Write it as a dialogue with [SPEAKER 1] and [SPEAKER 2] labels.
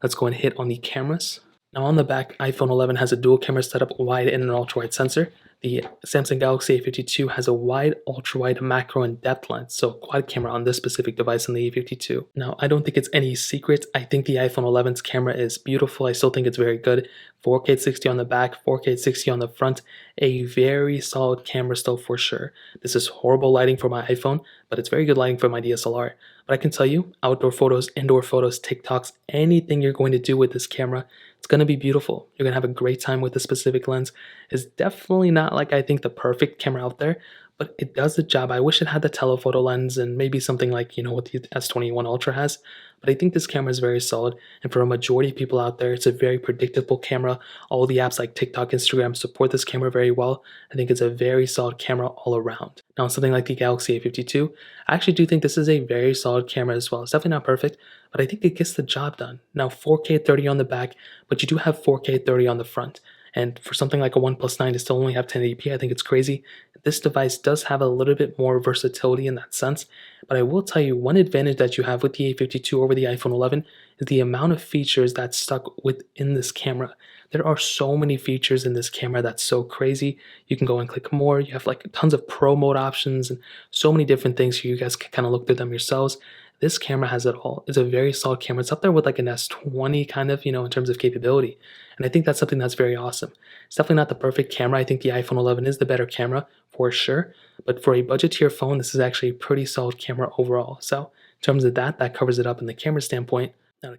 [SPEAKER 1] let's go and hit on the cameras. Now on the back, iPhone 11 has a dual camera setup, wide and an ultra-wide sensor. The Samsung Galaxy A52 has a wide, ultra-wide, macro, and depth lens, so quad camera on this specific device on the A52. Now, I don't think it's any secret. I think the iPhone 11's camera is beautiful. I still think it's very good. 4K 60 on the back, 4K 60 on the front. A very solid camera still for sure. This is horrible lighting for my iPhone, but it's very good lighting for my DSLR. But I can tell you, outdoor photos, indoor photos, TikToks, anything you're going to do with this camera, it's going to be beautiful. You're going to have a great time with this specific lens. It's definitely not like I think the perfect camera out there, but it does the job. I wish it had the telephoto lens and maybe something like, what the S21 Ultra has. But I think this camera is very solid. And for a majority of people out there, it's a very predictable camera. All the apps like TikTok, Instagram support this camera very well. I think it's a very solid camera all around. Now, something like the Galaxy A52, I actually do think this is a very solid camera as well. It's definitely not perfect, but I think it gets the job done. Now, 4K 30 on the back, but you do have 4K 30 on the front. And for something like a OnePlus 9 to still only have 1080p, I think it's crazy. This device does have a little bit more versatility in that sense, but I will tell you one advantage that you have with the A52 over the iPhone 11 is the amount of features that's stuck within this camera. There are so many features in this camera that's so crazy. You can go and click more. You have like tons of pro mode options and so many different things so you guys can kind of look through them yourselves. This camera has it all. It's a very solid camera. It's up there with like an S20 kind of, in terms of capability. And I think that's something that's very awesome. It's definitely not the perfect camera. I think the iPhone 11 is the better camera for sure. But for a budget tier phone, this is actually a pretty solid camera overall. So in terms of that covers it up in the camera standpoint. Now,